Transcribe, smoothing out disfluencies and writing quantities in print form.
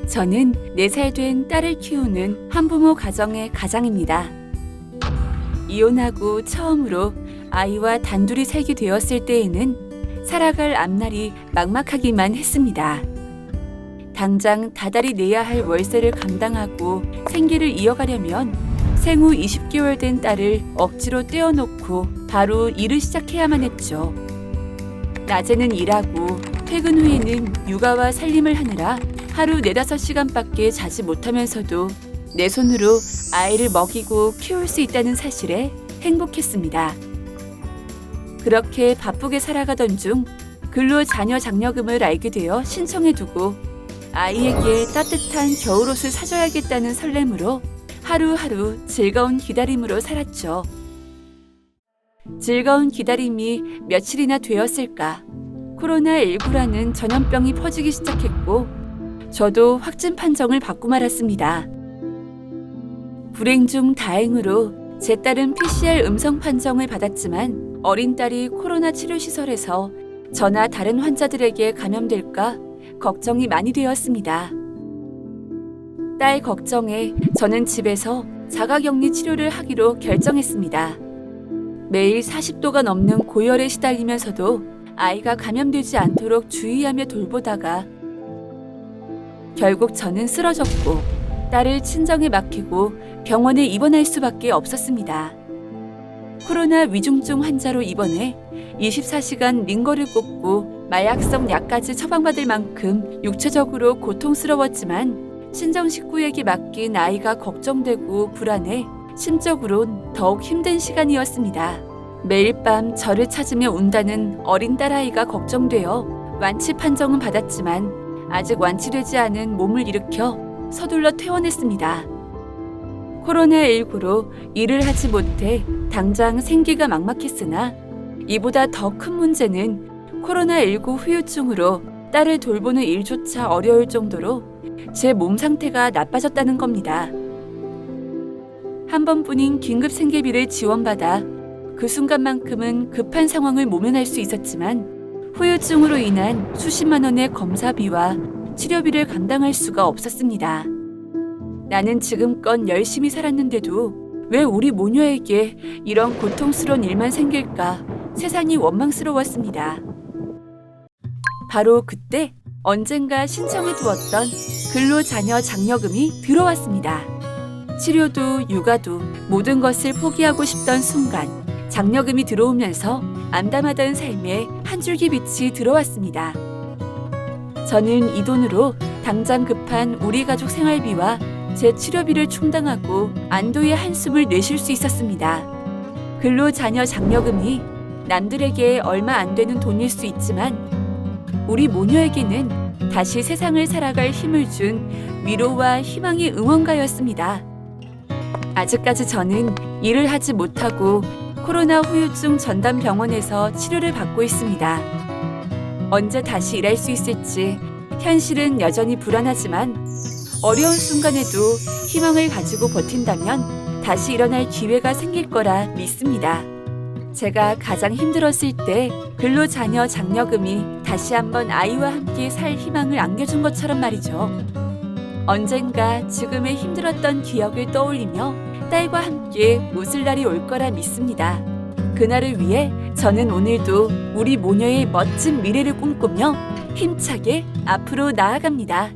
저는 4살 된 딸을 키우는 한부모 가정의 가장입니다. 이혼하고 처음으로 아이와 단둘이 살게 되었을 때에는 살아갈 앞날이 막막하기만 했습니다. 당장 다달이 내야 할 월세를 감당하고 생계를 이어가려면 생후 20개월 된 딸을 억지로 떼어놓고 바로 일을 시작해야만 했죠. 낮에는 일하고 퇴근 후에는 육아와 살림을 하느라 하루 4-5시간밖에 자지 못하면서도 내 손으로 아이를 먹이고 키울 수 있다는 사실에 행복했습니다. 그렇게 바쁘게 살아가던 중 근로자녀 장려금을 알게 되어 신청해두고 아이에게 따뜻한 겨울옷을 사줘야겠다는 설렘으로 하루하루 즐거운 기다림으로 살았죠. 즐거운 기다림이 며칠이나 되었을까. 코로나19라는 전염병이 퍼지기 시작했고 저도 확진 판정을 받고 말았습니다. 불행 중 다행으로 제 딸은 PCR 음성 판정을 받았지만 어린 딸이 코로나 치료시설에서 저나 다른 환자들에게 감염될까 걱정이 많이 되었습니다. 딸 걱정에 저는 집에서 자가격리 치료를 하기로 결정했습니다. 매일 40도가 넘는 고열에 시달리면서도 아이가 감염되지 않도록 주의하며 돌보다가 결국 저는 쓰러졌고 딸을 친정에 맡기고 병원에 입원할 수밖에 없었습니다. 코로나 위중증 환자로 입원해 24시간 링거를 꽂고 마약성 약까지 처방받을 만큼 육체적으로 고통스러웠지만 친정 식구에게 맡긴 아이가 걱정되고 불안해 심적으론 더욱 힘든 시간이었습니다. 매일 밤 저를 찾으며 운다는 어린 딸아이가 걱정되어 완치 판정은 받았지만 아직 완치되지 않은 몸을 일으켜 서둘러 퇴원했습니다. 코로나19로 일을 하지 못해 당장 생계가 막막했으나 이보다 더 큰 문제는 코로나19 후유증으로 딸을 돌보는 일조차 어려울 정도로 제 몸 상태가 나빠졌다는 겁니다. 한 번뿐인 긴급 생계비를 지원받아 그 순간만큼은 급한 상황을 모면할 수 있었지만 후유증으로 인한 수십만 원의 검사비와 치료비를 감당할 수가 없었습니다. 나는 지금껏 열심히 살았는데도 왜 우리 모녀에게 이런 고통스러운 일만 생길까 세상이 원망스러웠습니다. 바로 그때 언젠가 신청해두었던 근로자녀 장려금이 들어왔습니다. 치료도 육아도 모든 것을 포기하고 싶던 순간 장려금이 들어오면서 암담하던 삶에 한 줄기 빛이 들어왔습니다. 저는 이 돈으로 당장 급한 우리 가족 생활비와 제 치료비를 충당하고 안도의 한숨을 내쉴 수 있었습니다. 근로자녀 장려금이 남들에게 얼마 안 되는 돈일 수 있지만 우리 모녀에게는 다시 세상을 살아갈 힘을 준 위로와 희망의 응원가였습니다. 아직까지 저는 일을 하지 못하고 코로나 후유증 전담 병원에서 치료를 받고 있습니다. 언제 다시 일할 수 있을지 현실은 여전히 불안하지만 어려운 순간에도 희망을 가지고 버틴다면 다시 일어날 기회가 생길 거라 믿습니다. 제가 가장 힘들었을 때 근로자녀 장려금이 다시 한번 아이와 함께 살 희망을 안겨준 것처럼 말이죠. 언젠가 지금의 힘들었던 기억을 떠올리며 딸과 함께 웃을 날이 올 거라 믿습니다. 그날을 위해 저는 오늘도 우리 모녀의 멋진 미래를 꿈꾸며 힘차게 앞으로 나아갑니다.